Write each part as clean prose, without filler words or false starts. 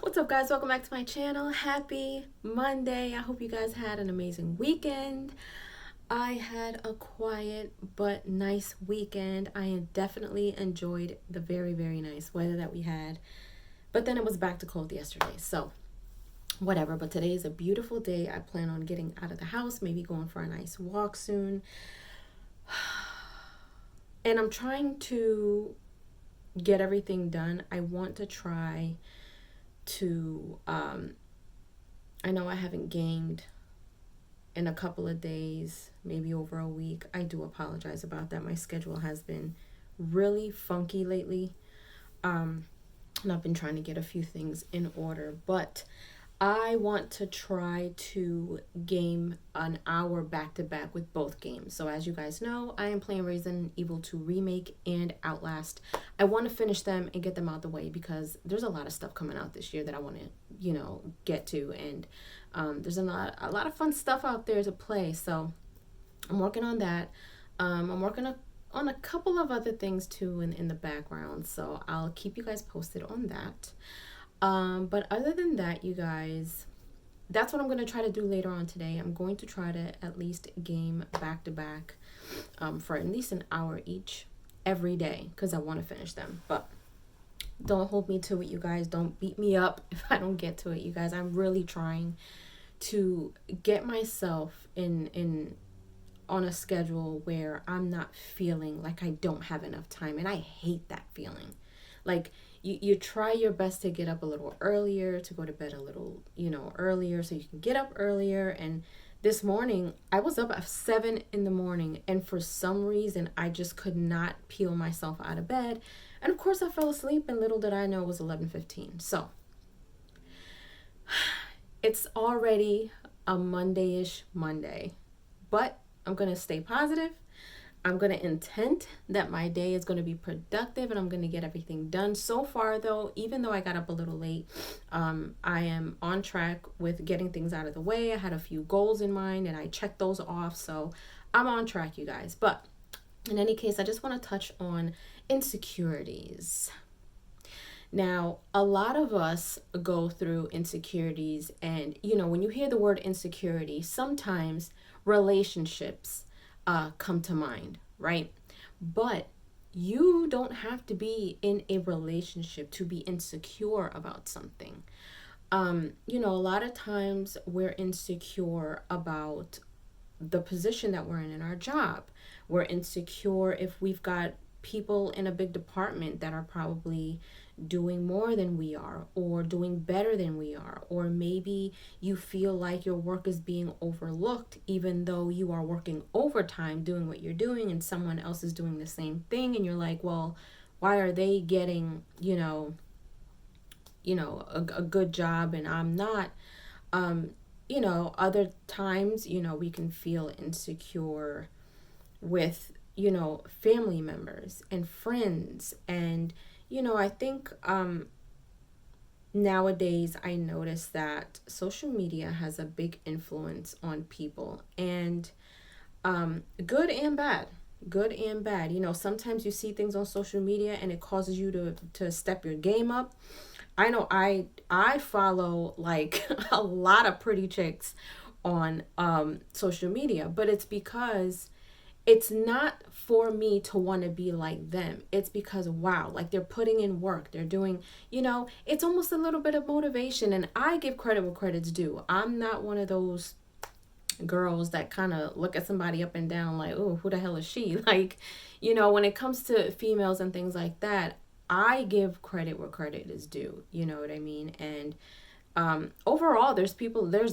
What's up, guys? Welcome back to my channel. Happy Monday. I hope you guys had an amazing weekend. I had a quiet but nice weekend. I definitely enjoyed the very nice weather that we had. But then it was back to cold yesterday. So, whatever. But today is a beautiful day. I plan on getting out of the house, maybe going for a nice walk soon. And I'm trying to get everything done. I want to try to I know I haven't gamed in a couple of days, maybe over a week. I do apologize about that. My schedule has been really funky lately. And I've been trying to get a few things in order, but I want to try to game an hour back to back with both games. So as you guys know, I am playing Resident Evil 2 Remake and Outlast. I want to finish them and get them out the way because there's a lot of stuff coming out this year that I want to, get to. And there's a lot of fun stuff out there to play. So I'm working on that. I'm working on a couple of other things too in the background. So I'll keep you guys posted on that. But other than that, you guys, that's what I'm going to try to do later on today. I'm going to try to at least game back to back for at least an hour each every day because I want to finish them. But don't hold me to it, you guys. Don't beat me up if I don't get to it, you guys. I'm really trying to get myself in on a schedule where I'm not feeling like I don't have enough time. And I hate that feeling. Like, you try your best to get up a little earlier, to go to bed a little, earlier so you can get up earlier. And this morning, I was up at 7 in the morning, and for some reason, I just could not peel myself out of bed. And of course, I fell asleep, and little did I know it was 11:15. So, it's already a Monday-ish Monday, but I'm going to stay positive. I'm going to intend that my day is going to be productive and I'm going to get everything done. So far, though, even though I got up a little late, I am on track with getting things out of the way. I had a few goals in mind and I checked those off. So I'm on track, you guys. But in any case, I just want to touch on insecurities. Now, a lot of us go through insecurities, and when you hear the word insecurity, sometimes relationships come to mind, right? But you don't have to be in a relationship to be insecure about something. A lot of times we're insecure about the position that we're in our job. We're insecure if we've got people in a big department that are probably doing more than we are or doing better than we are, or maybe you feel like your work is being overlooked even though you are working overtime doing what you're doing and someone else is doing the same thing, and you're like, well, why are they getting a good job and I'm not? Other times we can feel insecure with family members and friends. And I think nowadays I notice that social media has a big influence on people, and good and bad. Good and bad. Sometimes you see things on social media and it causes you to step your game up. I know I follow like a lot of pretty chicks on social media, but it's because it's not for me to want to be like them. It's because, wow, like they're putting in work. They're doing, it's almost a little bit of motivation. And I give credit where credit's due. I'm not one of those girls that kind of look at somebody up and down like, oh, who the hell is she? Like, when it comes to females and things like that, I give credit where credit is due. You know what I mean? And overall, there's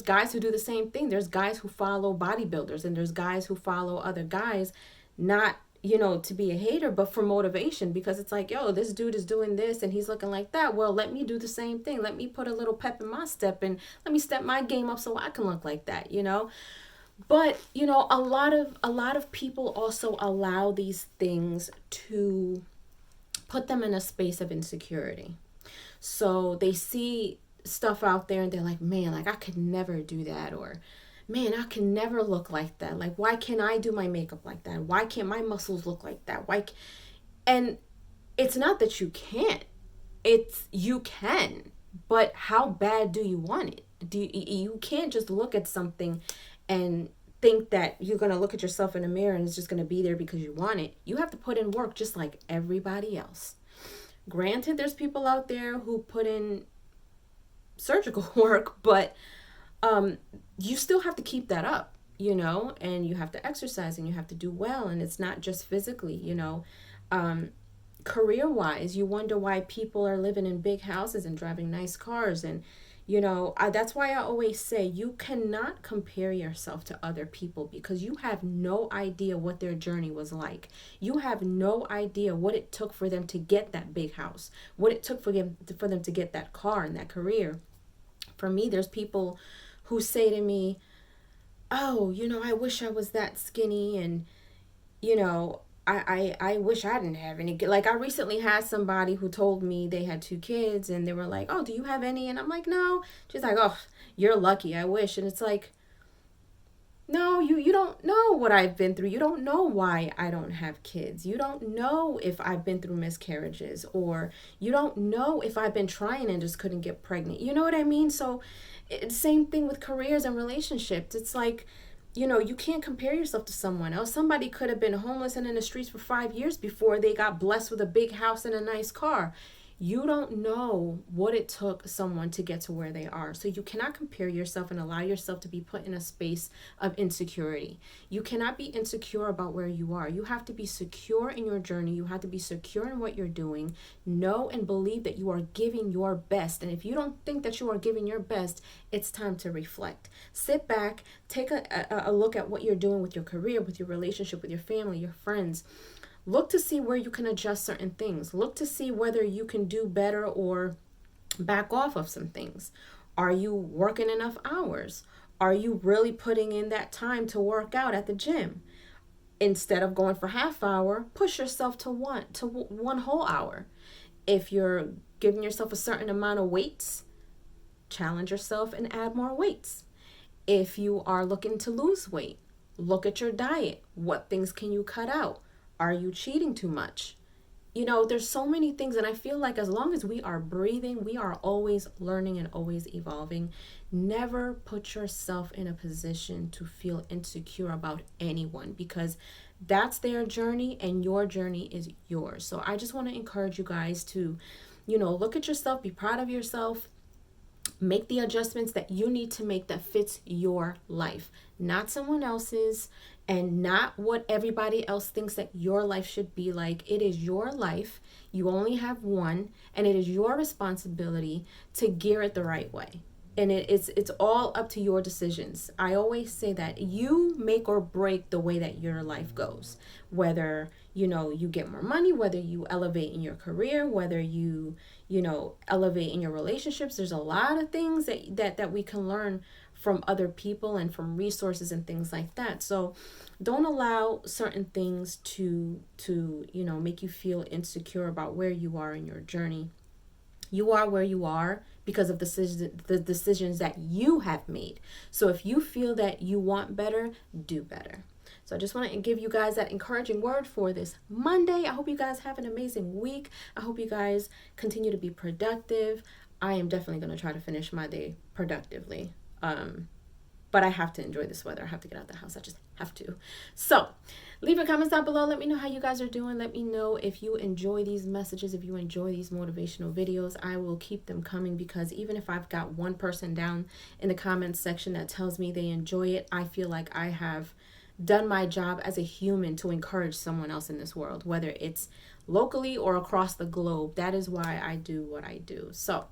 guys who do the same thing. There's guys who follow bodybuilders, and there's guys who follow other guys, not, to be a hater, but for motivation, because it's like, yo, this dude is doing this and he's looking like that. Well, let me do the same thing. Let me put a little pep in my step and let me step my game up so I can look like that, But, a lot of people also allow these things to put them in a space of insecurity. So they see stuff out there and they're like, man, like I could never do that, or man, I can never look like that. Like, why can't I do my makeup like that? Why can't my muscles look like that? And it's not that you can't, it's you can, But how bad do you want it? You can't just look at something and think that you're going to look at yourself in a mirror and it's just going to be there because you want it. You have to put in work just like everybody else. Granted, there's people out there who put in surgical work, but you still have to keep that up, and you have to exercise and you have to do well. And it's not just physically, career wise, you wonder why people are living in big houses and driving nice cars. And, that's why I always say you cannot compare yourself to other people because you have no idea what their journey was like. You have no idea what it took for them to get that big house, what it took for them to get that car and that career. For me, there's people who say to me, oh, I wish I was that skinny, and, I wish I didn't have any. Like, I recently had somebody who told me they had 2 kids, and they were like, oh, do you have any? And I'm like, no. She's like, oh, you're lucky, I wish. And it's like, no, you don't know what I've been through. You don't know why I don't have kids. You don't know if I've been through miscarriages, or you don't know if I've been trying and just couldn't get pregnant. You know what I mean? So same thing with careers and relationships. It's like, you can't compare yourself to someone else. Somebody could have been homeless and in the streets for 5 years before they got blessed with a big house and a nice car. You don't know what it took someone to get to where they are. So you cannot compare yourself and allow yourself to be put in a space of insecurity. You cannot be insecure about where you are. You have to be secure in your journey. You have to be secure in what you're doing. Know and believe that you are giving your best. And if you don't think that you are giving your best, it's time to reflect. Sit back, take a look at what you're doing with your career, with your relationship, with your family, your friends. Look to see where you can adjust certain things. Look to see whether you can do better or back off of some things. Are you working enough hours? Are you really putting in that time to work out at the gym? Instead of going for half hour, push yourself to one whole hour. If you're giving yourself a certain amount of weights, challenge yourself and add more weights. If you are looking to lose weight, look at your diet. What things can you cut out? Are you cheating too much? There's so many things, and I feel like as long as we are breathing, we are always learning and always evolving. Never put yourself in a position to feel insecure about anyone, because that's their journey and your journey is yours. So I just want to encourage you guys to, look at yourself, be proud of yourself, make the adjustments that you need to make that fits your life, not someone else's, and not what everybody else thinks that your life should be like. It is your life. You only have one, and it is your responsibility to gear it the right way. And it's all up to your decisions. I always say that you make or break the way that your life goes. Whether, you get more money, whether you elevate in your career, whether you elevate in your relationships. There's a lot of things that we can learn from other people and from resources and things like that. So don't allow certain things to make you feel insecure about where you are in your journey. You are where you are because of the decisions that you have made. So if you feel that you want better, do better. So I just want to give you guys that encouraging word for this Monday. I hope you guys have an amazing week. I hope you guys continue to be productive. I am definitely going to try to finish my day productively. But I have to enjoy this weather. I have to get out of the house. I just have to. So leave your comments down below. Let me know how you guys are doing. Let me know if you enjoy these messages, if you enjoy these motivational videos. I will keep them coming, because even if I've got one person down in the comments section that tells me they enjoy it, I feel like I have done my job as a human to encourage someone else in this world, whether it's locally or across the globe. That is why I do what I do. So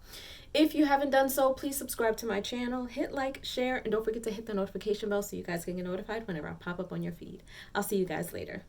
if you haven't done so, please subscribe to my channel, hit like, share, and don't forget to hit the notification bell so you guys can get notified whenever I pop up on your feed. I'll see you guys later.